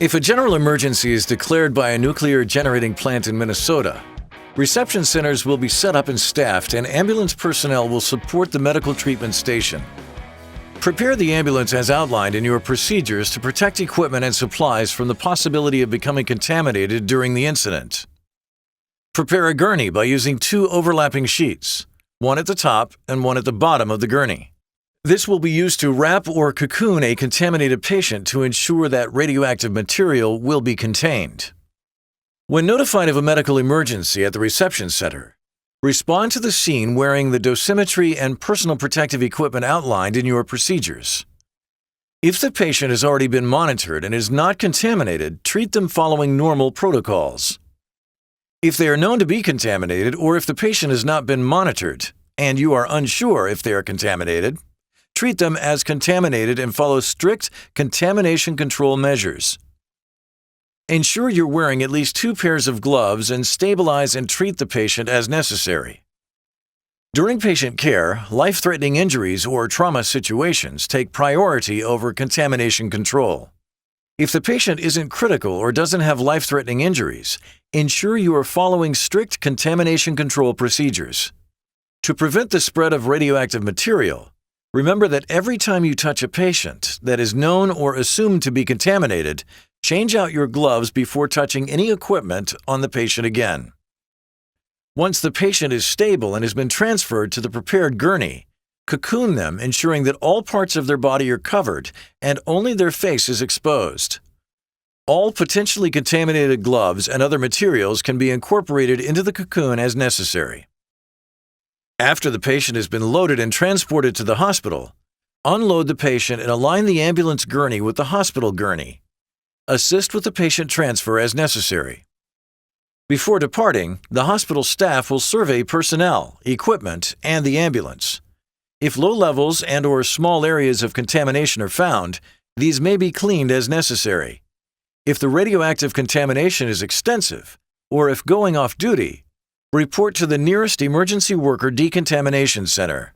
If a general emergency is declared by a nuclear generating plant in Minnesota, reception centers will be set up and staffed, and ambulance personnel will support the medical treatment station. Prepare the ambulance as outlined in your procedures to protect equipment and supplies from the possibility of becoming contaminated during the incident. Prepare a gurney by using 2 overlapping sheets, one at the top and one at the bottom of the gurney. This will be used to wrap or cocoon a contaminated patient to ensure that radioactive material will be contained. When notified of a medical emergency at the reception center, respond to the scene wearing the dosimetry and personal protective equipment outlined in your procedures. If the patient has already been monitored and is not contaminated, treat them following normal protocols. If they are known to be contaminated, or if the patient has not been monitored and you are unsure if they are contaminated, treat them as contaminated and follow strict contamination control measures. Ensure you're wearing at least 2 pairs of gloves and stabilize and treat the patient as necessary. During patient care, life-threatening injuries or trauma situations take priority over contamination control. If the patient isn't critical or doesn't have life-threatening injuries, ensure you are following strict contamination control procedures. To prevent the spread of radioactive material, remember that every time you touch a patient that is known or assumed to be contaminated, change out your gloves before touching any equipment on the patient again. Once the patient is stable and has been transferred to the prepared gurney, cocoon them, ensuring that all parts of their body are covered and only their face is exposed. All potentially contaminated gloves and other materials can be incorporated into the cocoon as necessary. After the patient has been loaded and transported to the hospital, unload the patient and align the ambulance gurney with the hospital gurney. Assist with the patient transfer as necessary. Before departing, the hospital staff will survey personnel, equipment, and the ambulance. If low levels and/or small areas of contamination are found, these may be cleaned as necessary. If the radioactive contamination is extensive, or if going off duty, report to the nearest emergency worker decontamination center.